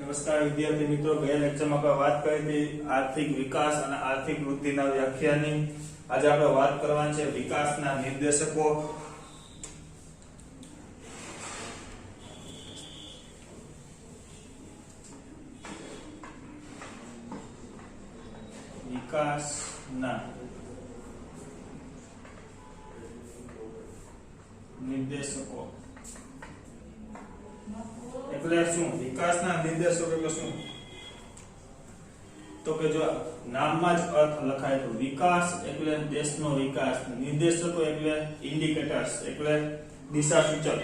નમસ્કાર વિદ્યાર્થી મિત્રો, ગયા લેક્ચરમાં આપણે વાત કરી હતી આર્થિક વિકાસ અને આર્થિક વૃદ્ધિના વ્યાખ્યાની. આજે આપણે વાત કરવાની છે વિકાસના નિર્દેશકો. વિકાસના નિર્દેશકો એટલે શું? વિકાસના નિર્દેશકો એટલે શું? તો કે જો નામમાં જ અર્થ લખાય તો વિકાસ એટલે દેશનો વિકાસ, નિર્દેશકો એટલે ઇન્ડિકેટર્સ એટલે દિશાસૂચક.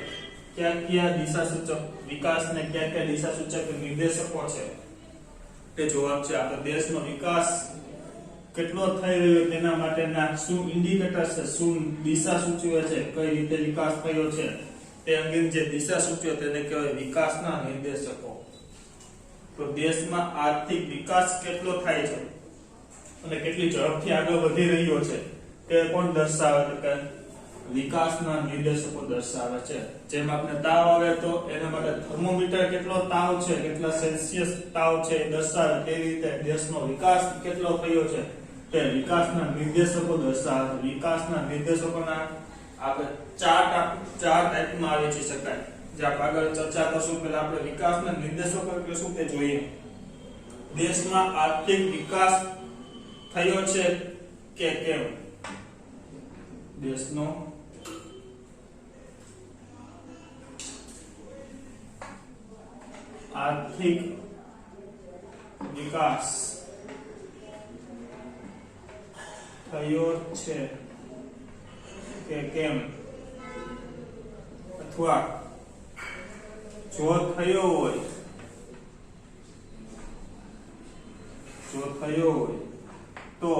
ક્યાં ક્યાં દિશાસૂચક વિકાસને ક્યાં ક્યાં દિશાસૂચક નિર્દેશકો છે તે જવાબ છે. આપણે દેશનો વિકાસ કેટલો થઈ રહ્યો તેના માટેના શું ઇન્ડિકેટર્સ છે, શું દિશા સૂચવે છે, કઈ રીતે વિકાસ થયો છે તે અંગેની જે દિશા સૂચવે તેને કહેવાય વિકાસના નિર્દેશકો. તો દેશમાં આર્થિક વિકાસ કેટલો થાય છે અને કેટલી ઝડપથી આગળ વધી રહ્યો છે તે કોણ દર્શાવે? તો કે વિકાસના નિર્દેશકો દર્શાવે છે. જેમ આપણે તાવ આવે તો એના માટે થર્મોમીટર કેટલો તાવ છે, કેટલા સેલ્સિયસ તાવ છે એ દર્શાવે, તે રીતે દેશનો વિકાસ કેટલો થયો છે તે વિકાસના નિર્દેશકો દર્શાવે. વિકાસના નિર્દેશકોના આપણે ચાર ટાઈપમાં વહેંચી શકાય, જે આપણે આગળ ચર્ચા કરશું. પહેલા આપણે વિકાસના નિર્દેશકો એટલે શું તે જોઈએ. દેશમાં આર્થિક વિકાસ થયો છે કે કેમ? દેશનો આર્થિક વિકાસ થયો છે કે કેમ? અથવા જો થયો હોય તો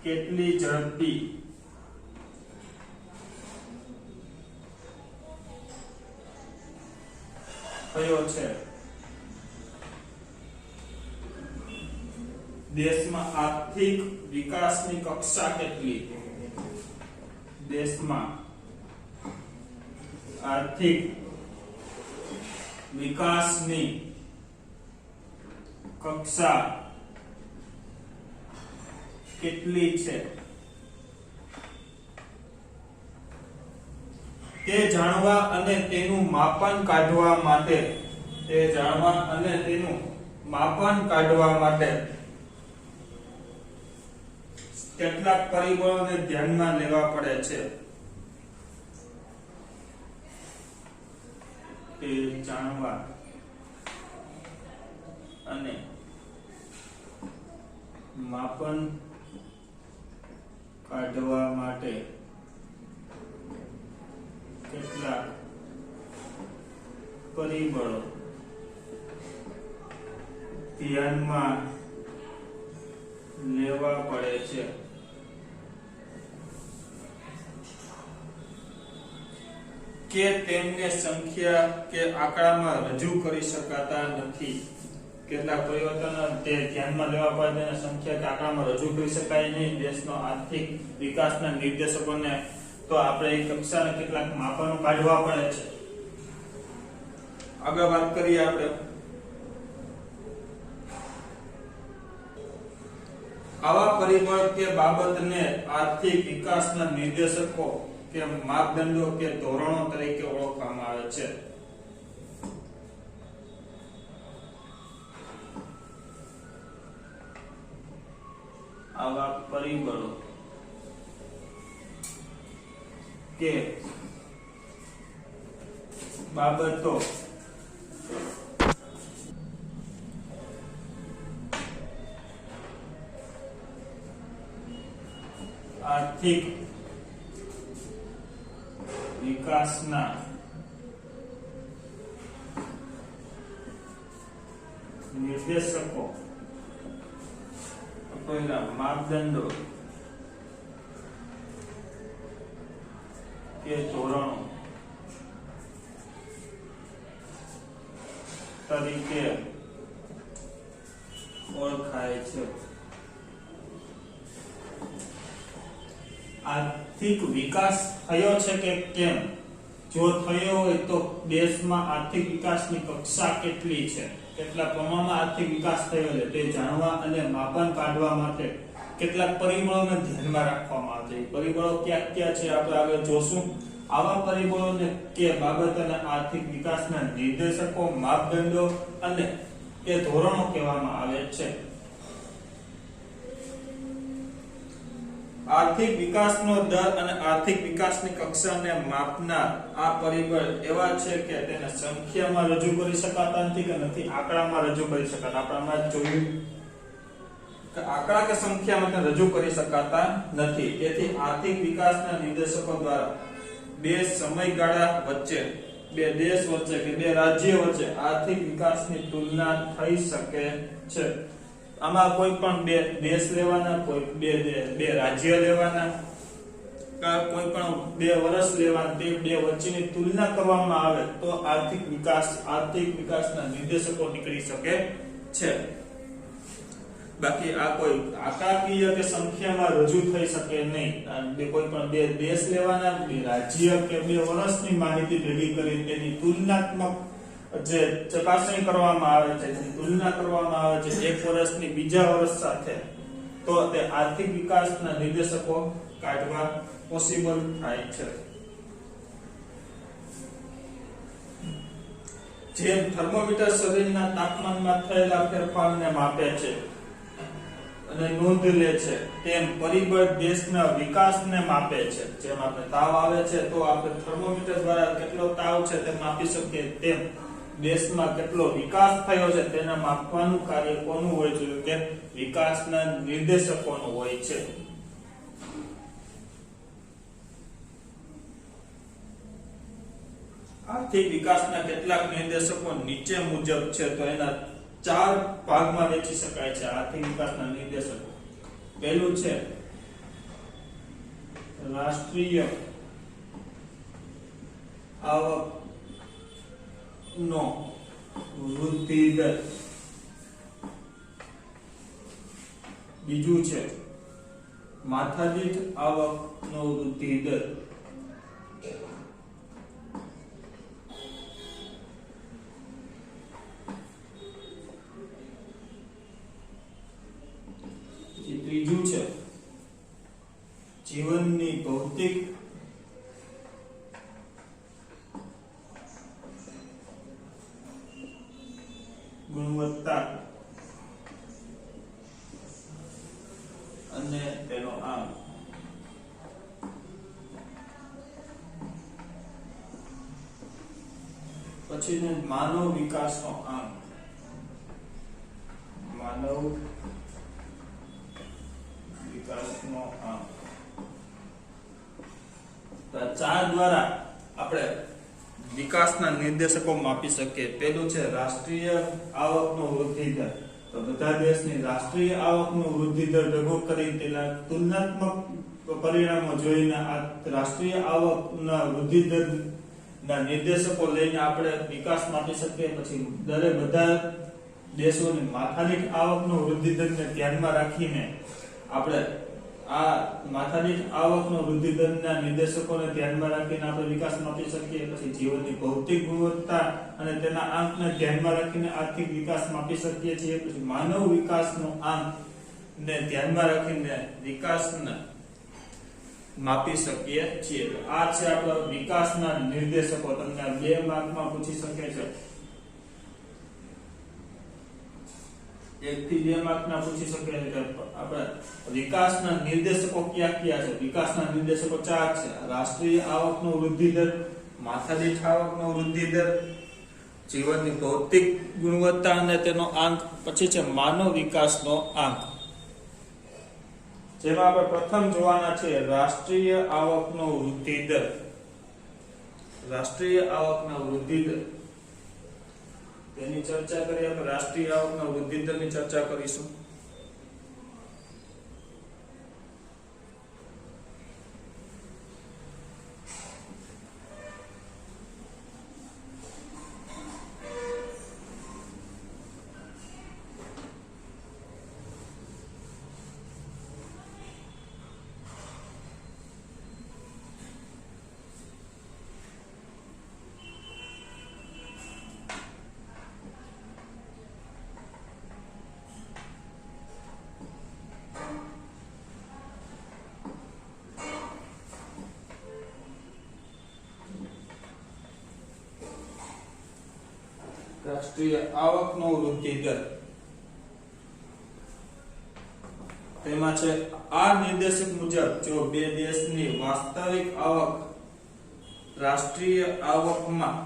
કેટલી ઝડપી થયો છે? દેશમાં આર્થિક વિકાસની કક્ષા કેટલી? દેશમાં આર્થિક વિકાસની કક્ષા કેટલી છે તે જાણવા અને તેનું માપન કાઢવા માટે કેટલાક પરિબળોને ધ્યાનમાં લેવા પડે છે. તે જાણવા અને માપન કાઢવા માટે કેટલાક પરિબળો ધ્યાનમાં લેવા પડે છે. કે તેમને સંખ્યા કે આંકડામાં રજૂ કરી શકાતા નથી. કેટલાક પરિવર્તનો તે ધ્યાનમાં લેવા પડે, તેને સંખ્યા કે આંકડામાં રજૂ કરી શકાય નહીં. દેશનો આર્થિક વિકાસના નિર્દેશકોને તો આપણે એક કક્ષાના કેટલાક માપનો કાઢવા પડે છે. આગળ વાત કરીએ આપણે. આવા પરિબળ કે બાબતને આર્થિક વિકાસના નિર્દેશકો કે માપદંડો કે ધોરણો તરીકે ઓળખવામાં આવે છે. આવા પરિબળો કે બાબતો આર્થિક વિકાસના નિર્દેશકો માપદંડો કે ધોરણો તરીકે ઓળખાય છે. આર્થિક વિકાસ થયો છે કે કેમ જો થયો હોય તો દેશમાં આર્થિક વિકાસની કક્ષા કેટલી છે, કેટલા પ્રમાણમાં આર્થિક વિકાસ થયો છે તે જાણવા અને માપન કાઢવા માટે કેટલાક પરિબળોને ધ્યાનમાં રાખવામાં આવે છે. પરિબળો ક્યાં ક્યાં છે આપણે આગળ જોશું. આવા પરિબળોને કે બાબતોને આર્થિક વિકાસના નિર્દેશકો, માપદંડો અને એ ધોરણો કહેવામાં આવે છે. આર્થિક વિકાસનો દર અને આર્થિક વિકાસની કક્ષાને માપનાર આ પરિબળ એવા છે કે તેને સંખ્યામાં રજૂ કરી શકાતા નથી કે નથી આંકડામાં રજૂ કરી શકાતા. આપણે જોયું કે આંકડા કે સંખ્યામાં રજૂ કરી શકાતા નથી. તેથી આર્થિક વિકાસના નિર્દેશકો દ્વારા બે સમયગાળા વચ્ચે, બે દેશ વચ્ચે કે બે રાજ્યો વચ્ચે આર્થિક વિકાસની તુલના થઈ શકે છે. આમાં કોઈ પણ બે દેશ લેવાના, કોઈ બે રાજ્ય લેવાના, કોઈ પણ બે વર્ષ લેવાના, તે બે વચ્ચેની તુલના કરવામાં આવે તો આર્થિક વિકાસના નિર્દેશકો નીકળી શકે છે. બાકી આ કોઈ આંકડાકીય કે સંખ્યામાં રજૂ થઈ શકે નહીં. કોઈ પણ બે દેશ લેવાના, બે રાજ્ય કે બે વર્ષની માહિતી ભેગી કરી તેની તુલનાત્મક જે ચકાસણી કરવામાં આવે છે, તેની તુલના કરવામાં આવે છે એક વર્ષની બીજા વર્ષ સાથે, તો તે આર્થિક વિકાસના નિર્દેશકો કાઢવા પોસિબલ થાય છે. જેમ થર્મોમીટર શરીરના તાપમાનમાં થયેલા ફેરફારને માપે છે અને નોંધ લે છે, તેમ પરિબળ દેશના વિકાસને માપે છે. જેમ આપણે તાવ આવે છે તો આપણે થર્મોમીટર દ્વારા કેટલો તાવ છે તે માપી શકીએ, તેમ દેશમાં કેટલો વિકાસ થયો છે તેને માપવાનું કાર્ય કોનું હોય છે કે વિકાસના નિર્દેશકોનું હોય છે. આર્થિક વિકાસના કેટલાક નિર્દેશકો નીચે મુજબ છે, તો એના 4 ભાગમાં વહેંચી શકાય છે આર્થિક વિકાસના નિર્દેશકો. પહેલું છે રાષ્ટ્રીય આવકનો વૃદ્ધિ દર. બીજું છે માથાદીઠ આવકનો વૃદ્ધિ દર. ત્રીજું છે જીવનની ભૌતિક ગુણવત્તા અને તેનો આંક. પછી માનવ વિકાસનો આંક. માનવ વિકાસનો આંક. તો 4 દ્વારા આપણે વિકાસના નિર્દેશકો માપી શકીએ. પહેલું છે રાષ્ટ્રીય આવકનો વૃદ્ધિ દર. તો બધા દેશની રાષ્ટ્રીય આવકનો વૃદ્ધિ દર ભેગો કરી તેના તુલનાત્મક પરિણામો જોઈને આ રાષ્ટ્રીય આવકના વૃદ્ધિ દરના નિર્દેશકો લઈને આપણે વિકાસ માપી શકીએ. પછી બધા દેશોની માથાદીઠ આવકનો વૃદ્ધિ દરને ધ્યાનમાં રાખીને આપણે આ માથાદીઠ આવકનો વૃદ્ધિ દરના નિર્દેશકોને ધ્યાનમાં રાખીને આપણે વિકાસ માપી શકીએ. પછી જીવનની ભૌતિક ગુણવત્તા અને તેના આંકને ધ્યાનમાં રાખીને આર્થિક વિકાસ માપી શકીએ છીએ. પછી માનવ વિકાસનો આંક ને ધ્યાનમાં રાખીને વિકાસને માપી શકીએ છીએ. આ છે આપણા વિકાસના નિર્દેશકો. તમને 2 માર્કમાં પૂછી શકે છે. 1 થી 2 માર્કના પૂછી શકે છે. આપણે વિકાસના નિર્દેશકો કયા કયા છે? વિકાસના નિર્દેશકો 4 છે. રાષ્ટ્રીય આવકનો વૃદ્ધિ દર, માથાદીઠ આવકનો વૃદ્ધિ દર, જીવનની ભૌતિક ગુણવત્તા અને તેનો આંક, પછી છે માનવ વિકાસનો આંક. જેમાં આપણે પ્રથમ જોવાના છે રાષ્ટ્રીય આવકનો વૃદ્ધિ દર. રાષ્ટ્રીય આવકનો વૃદ્ધિ દર તેની ચર્ચા કરીએ. આપણે રાષ્ટ્રીય આવકના વૃદ્ધિ દરની ચર્ચા કરીશું. રાષ્ટ્રીય આવકનો વૃદ્ધિ દર તેમાં છે આ નિર્દેશક મુજબ જો બે દેશની વાસ્તવિક આવક રાષ્ટ્રીય આવકમાં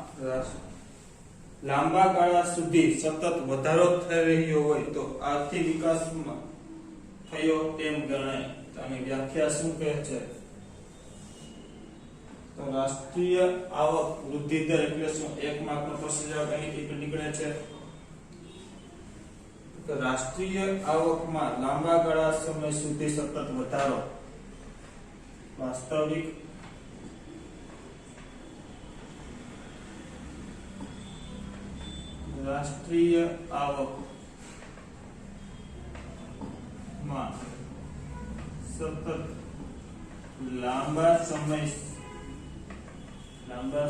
લાંબા ગાળા સુધી સતત વધારો થઈ રહ્યો હોય તો આર્થિક વિકાસમાં થયો તેમ ગણાય. આની વ્યાખ્યા શું કહે છે? તો રાષ્ટ્રીય આવક વૃદ્ધિ દર એટલે શું? 1 માર્કનો પ્રશ્ન જવાબ અહીંથી નીકળે છે. તો રાષ્ટ્રીય આવકમાં લાંબા ગાળા સમય સુધી સતત વધારો વાસ્તવિક રાષ્ટ્રીય આવક માં સતત લાંબા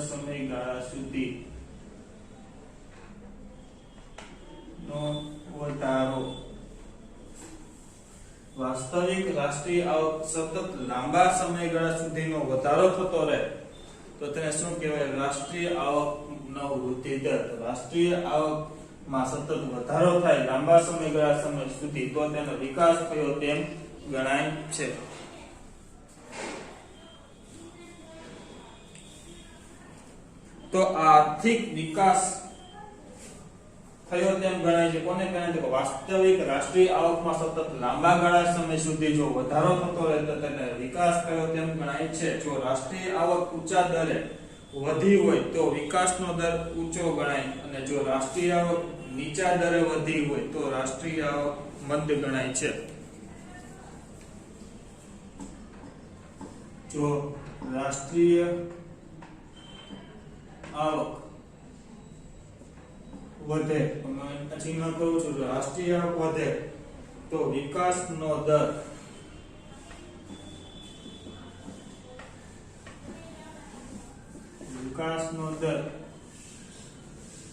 સમયગાળા સુધી નો વધારો. વાસ્તવિક રાષ્ટ્રીય આવક સતત લાંબા સમયગાળા સુધીનો વધારો થતો રહે તો તેને શું કહેવાય? રાષ્ટ્રીય આવકનો વૃદ્ધિ દર. રાષ્ટ્રીય આવકમાં સતત વધારો થાય લાંબા સમય સુધી તો તેનો વિકાસ થયો તેમ ગણાય છે. તો આર્થિક વિકાસ થયો તેમ ગણાય છે. કોને ગણાય છે? વાસ્તવિક રાષ્ટ્રીય આવકમાં સતત લાંબા ગાળા સમય સુધી જો વધારો થતો રહે તો તેને વિકાસ થયો તેમ ગણાય છે. જો રાષ્ટ્રીય આવક ઊંચા દરે વધી હોય તો વિકાસનો દર ઊંચો ગણાય અને જો રાષ્ટ્રીય આવક નીચા દરે વધી હોય તો રાષ્ટ્રીય આવક મંદ ગણાય છે. જો રાષ્ટ્રીય આવક વધે, પછી મેં કહું છું રાષ્ટ્રીય આવક વધે તો વિકાસનો દર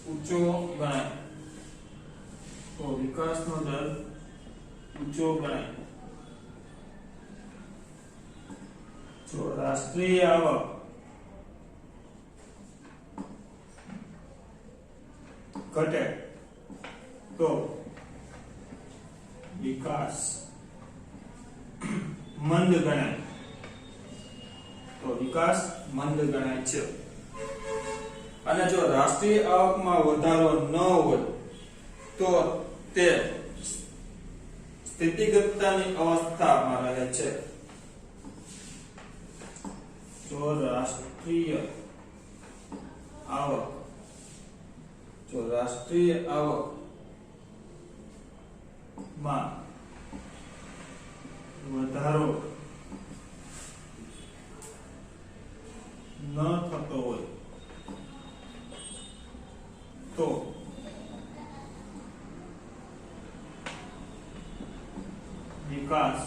ઊંચો ગણાય. તો વિકાસનો દર ઊંચો ગણાય. જો રાષ્ટ્રીય આવક ઘટે તો વિકાસ મંદ ગણાય. તો વિકાસ મંદ ગણાય છે. અને જો રાષ્ટ્રીય આવકમાં વધારો ન હોય તો તે સ્થિતિગતતાની અવસ્થામાં રહે છે. જો રાષ્ટ્રીય આવક માં વધારો ન થતો હોય તો વિકાસ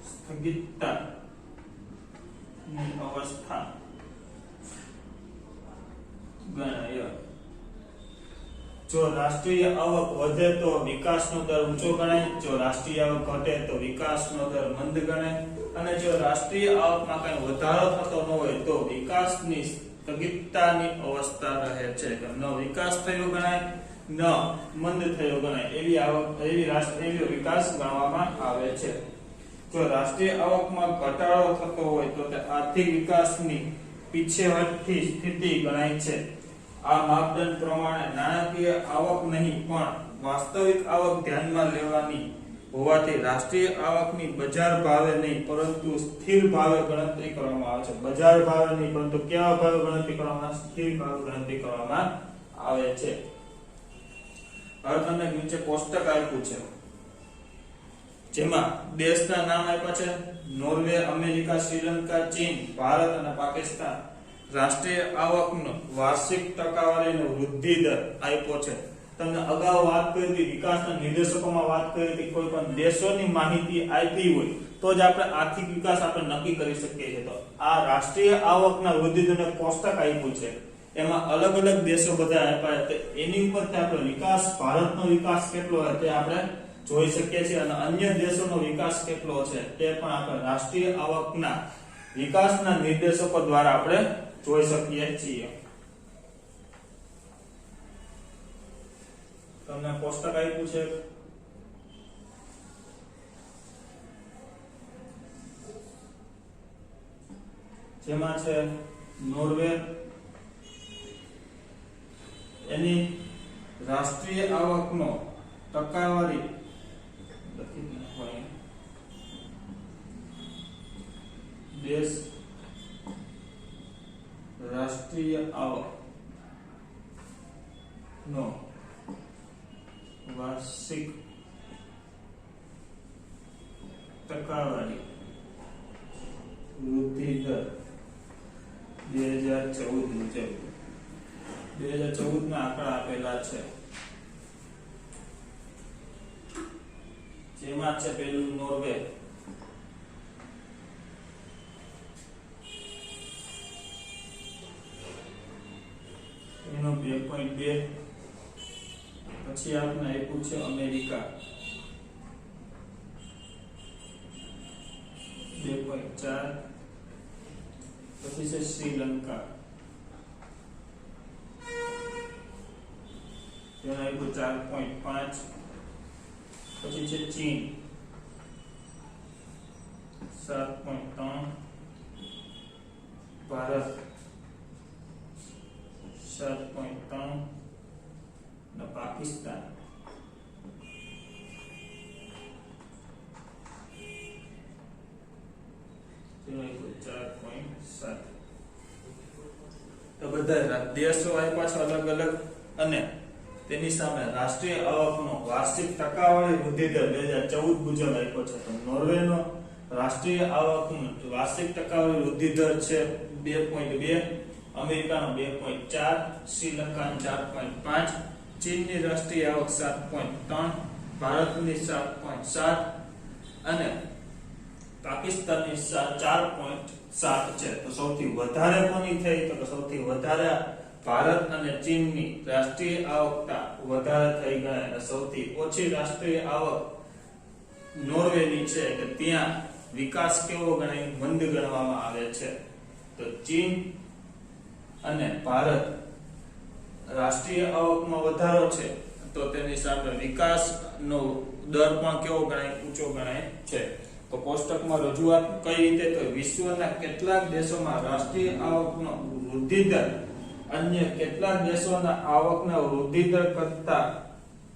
સ્થગિતતા ની અવસ્થા ગણાય. જો રાષ્ટ્રીય આવક વધે તો વિકાસનો દર ઊંચો ગણાય. જો રાષ્ટ્રીય આવક ઘટે તો વિકાસનો દર મંદ ગણાય. અને જો રાષ્ટ્રીય આવકમાં કઈ વધારો થતો ન હોય તો વિકાસની સ્થગિતતાની અવસ્થા રહે છે. ન વિકાસ થયો ગણાય ન મંદ થયો ગણાય. એવી વિકાસ ગણવામાં આવે છે. જો રાષ્ટ્રીય આવકમાં ઘટાડો થતો હોય તો તે આર્થિક વિકાસની પીછેહટની સ્થિતિ ગણાય છે. આ માપદંડ પ્રમાણે નાણાકીય આવક નહીં પણ વાસ્તવિક આવક ધ્યાનમાં લેવાની હોવાથી રાષ્ટ્રીય આવકની બજાર ભાવે નહીં પરંતુ સ્થિર ભાવે ગણતરી કરવામાં આવે છે. બજાર ભાવે નહીં પરંતુ કેવા ભાવે ગણતરી કરવામાં? સ્થિર ભાવે ગણતરી કરવામાં આવે છે. હવે તમને નીચે કોષ્ટક આપ્યું છે જેમાં દેશના નામ આપ્યા છે: નોર્વે, અમેરિકા, શ્રીલંકા, ચીન, ભારત અને પાકિસ્તાન. રાષ્ટ્રીય આવકનો વાર્ષિક ટકાવારીનો વૃદ્ધિ દર આપ્યો છે. તમને અગાઉ વાત કરી હતી, વિકાસના નિર્દેશકોમાં વાત કરી હતી, કોઈ પણ દેશોની માહિતી આપી હોય તો જ આપણે આર્થિક વિકાસ આપણે નક્કી કરી શકીએ છીએ. તો આ રાષ્ટ્રીય આવકના વૃદ્ધિ દરને કોષ્ટક આપ્યું છે. એમાં અલગ અલગ દેશો બધા આપ્યા છે. એની ઉપરથી આપણે વિકાસ, ભારતનો વિકાસ કેટલો છે તે આપણે જોઈ શકીએ છીએ અને અન્ય દેશોનો વિકાસ કેટલો છે તે પણ આપણે રાષ્ટ્રીય આવકના વિકાસના નિર્દેશકો દ્વારા આપણે જોઈ શકીએ છીએ. તમને કોષ્ટક આપ્યું છે, જેમાં છે નોર્વે, એની રાષ્ટ્રીય આવકનો ટકાવારી દેશ રાષ્ટ્રીય આવક નો વાર્ષિક ટકાવારી વૃદ્ધિ દર 2014 મુજબ 2014 ના આંકડા આપેલા છે, જેમાં છે પેલું નોર્વે, એનો 2.2, પછી આપણે આપ્યું છે અમેરિકા 2.4, પછી છે શ્રીલંકા તેનું આપ્યું 4.5, પછી છે ચીન 7.3, ભારત 7.3 અને પાકિસ્તાન 4.7. તો બધા દેશો આપ્યા છે અલગ અલગ, અને તેની સામે રાષ્ટ્રીય આવકનો વાર્ષિક ટકાવારી વૃદ્ધિ દર 2014 મુજબ આપ્યો છે. તો નોર્વેનો રાષ્ટ્રીય આવકનો વાર્ષિક ટકાવારી વૃદ્ધિ દર છે 2.2, અમેરિકાનો 2.4, શ્રીલંકાનો 4.5, ચીનની રાષ્ટ્રીય આવક 7.3, ભારતની 7.7 અને પાકિસ્તાનની 4.7 છે. તો સૌથી વધારે કોની થઈ? તો સૌથી વધારે ભારત અને ચીનની રાષ્ટ્રીય આવકતા વધારે થઈ ગયા, અને સૌથી ઓછી રાષ્ટ્રીય આવક નોર્વેની છે, કે ત્યાં વિકાસ કેવો ગણાય? મંદ ગણવામાં આવે છે. તો ચીન અને ભારત રાષ્ટ્રીય આવકમાં વધારો છે, તો તેની સામે વિકાસનો દર પણ કેવો ગણાય? ઊંચો ગણાય છે. તો કોષ્ટકમાં રજૂઆત કઈ રીતે? તો વિશ્વના કેટલાક દેશોમાં રાષ્ટ્રીય આવકનો વૃદ્ધિ દર અન્ય કેટલાક દેશોના આવકના વૃદ્ધિ દર કરતા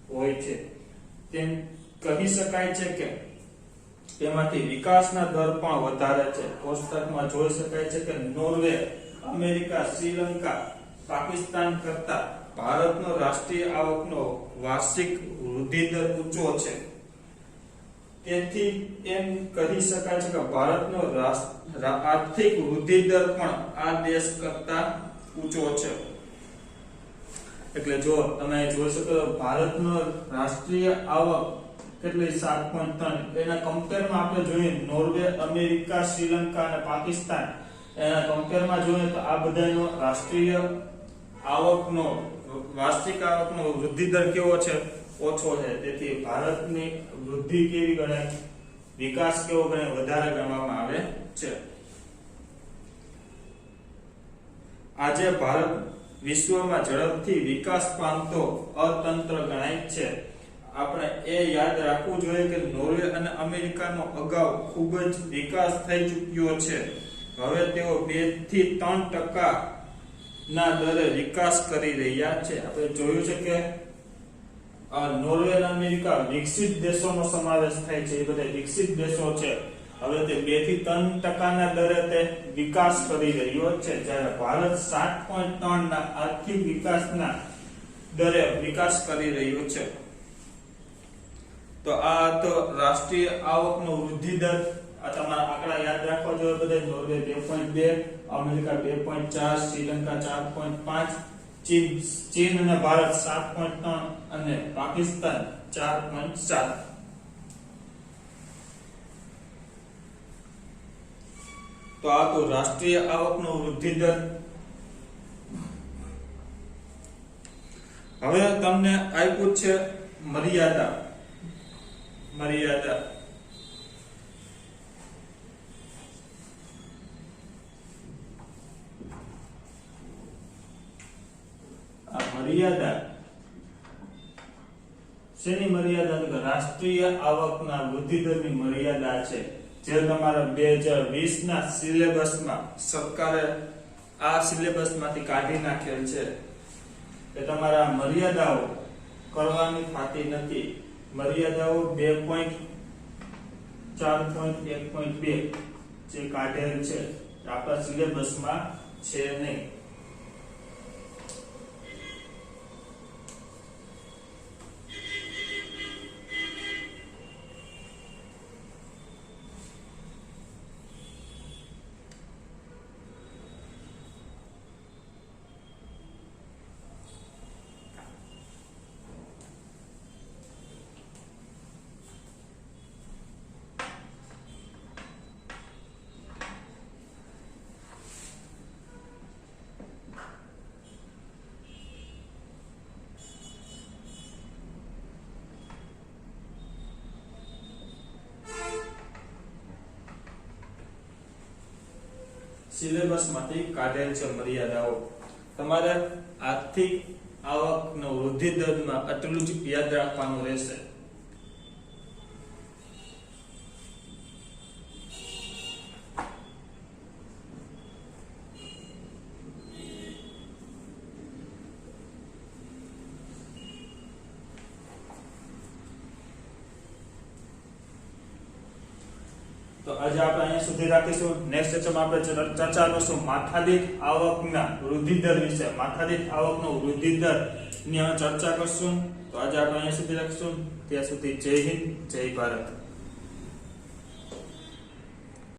હોય છે. તેમ કહી શકાય છે કે તેમાંથી વિકાસના દર પણ વધારે છે. કોષ્ટકમાં જોઈ શકાય છે કે નોર્વે, અમેરિકા, શ્રીલંકા, પાકિસ્તાન કરતા ભારતનો રાષ્ટ્રીય આવકનો વાર્ષિક વૃદ્ધિ દર ઊંચો છે. તેથી એમ કહી શકાય છે કે ભારતનો આર્થિક વૃદ્ધિ દર પણ આ દેશ કરતા ઊંચો છે. એટલે જો તમે જોઈ શકો ભારતનો રાષ્ટ્રીય આવક કેટલી 7.3, એના કમ્પેરમાં આપણે જોઈએ નોર્વે, અમેરિકા, શ્રીલંકા અને પાકિસ્તાન, એના કમ્પેરમાં જોઈએ તો આ બધાનો રાષ્ટ્રીય આવકનો વાર્ષિક આવકનો વૃદ્ધિ દર કેવો છે? ઓછો છે. તેથી ભારતની વૃદ્ધિ કેવી ગણાય? વિકાસ કેવો ગણાય? વધારે ગણવામાં આવે છે. આજે ભારત વિશ્વમાં ઝડપથી વિકાસ પામતો અર્થતંત્ર ગણાય છે. આપણે એ યાદ રાખવું જોઈએ કે નોર્વે અને અમેરિકાનો અગાઉ ખૂબ જ વિકાસ થઈ ચૂક્યો છે. હવે તેઓ 2 થી 3% ના દરે વિકાસ કરી રહ્યા છે. આપણે જોયું છે કે નોર્વે અને અમેરિકા વિકસિત દેશોનો સમાવેશ થાય છે. એ બધા વિકસિત દેશો છે. હવે તે 2 થી 3% ના દરે તે વિકાસ કરી રહ્યો છે, જ્યારે ભારત 7.3 ના આર્થિક વિકાસના દરે વિકાસ કરી રહ્યો છે. તો આ તો રાષ્ટ્રીય આવકનો વૃદ્ધિ દર. આ તમારા આંકડા યાદ રાખવા જોઈએ બધા. નોર્વે 2.2, અમેરિકા 2.4, શ્રીલંકા 4.5, ચીન અને ભારત 7.3 અને પાકિસ્તાન 4.7. તો આ તો રાષ્ટ્રીય આવકનો વૃદ્ધિ દર. હવે તમને આપ્યું છે મર્યાદા. મર્યાદા શેની મર્યાદા તો કે રાષ્ટ્રીય આવકના વૃદ્ધિ દરની મર્યાદા છે, જે તમારા 2020 ના સિલેબસમાં સરકારે આ સિલેબસમાંથી કાઢી નાખેલ છે કે તમારા મર્યાદાઓ કરવાની થતી નથી. મર્યાદાઓ 2.4.1.2 જે કાઢેલ છે આપણા સિલેબસમાં છે નહીં. સિલેબસમાંથી કાઢેલ છે મર્યાદાઓ. તમારે આર્થિક આવકનો વૃદ્ધિ દરમાં આટલું જ યાદ રાખવાનું રહેશે. તો આજે આપણે અહીંયા સુધી રાખીશું. નેક્સ્ટ લેક્ચરમાં આપણે ચર્ચા કરશું માથાદીઠ આવકના વૃદ્ધિ દર વિશે. માથાદીઠ આવકનો વૃદ્ધિ દર ની ચર્ચા કરશું. તો આજે આપણે અહીંયા સુધી રાખીશું. ત્યાં સુધી જય હિન્દ, જય ભારત.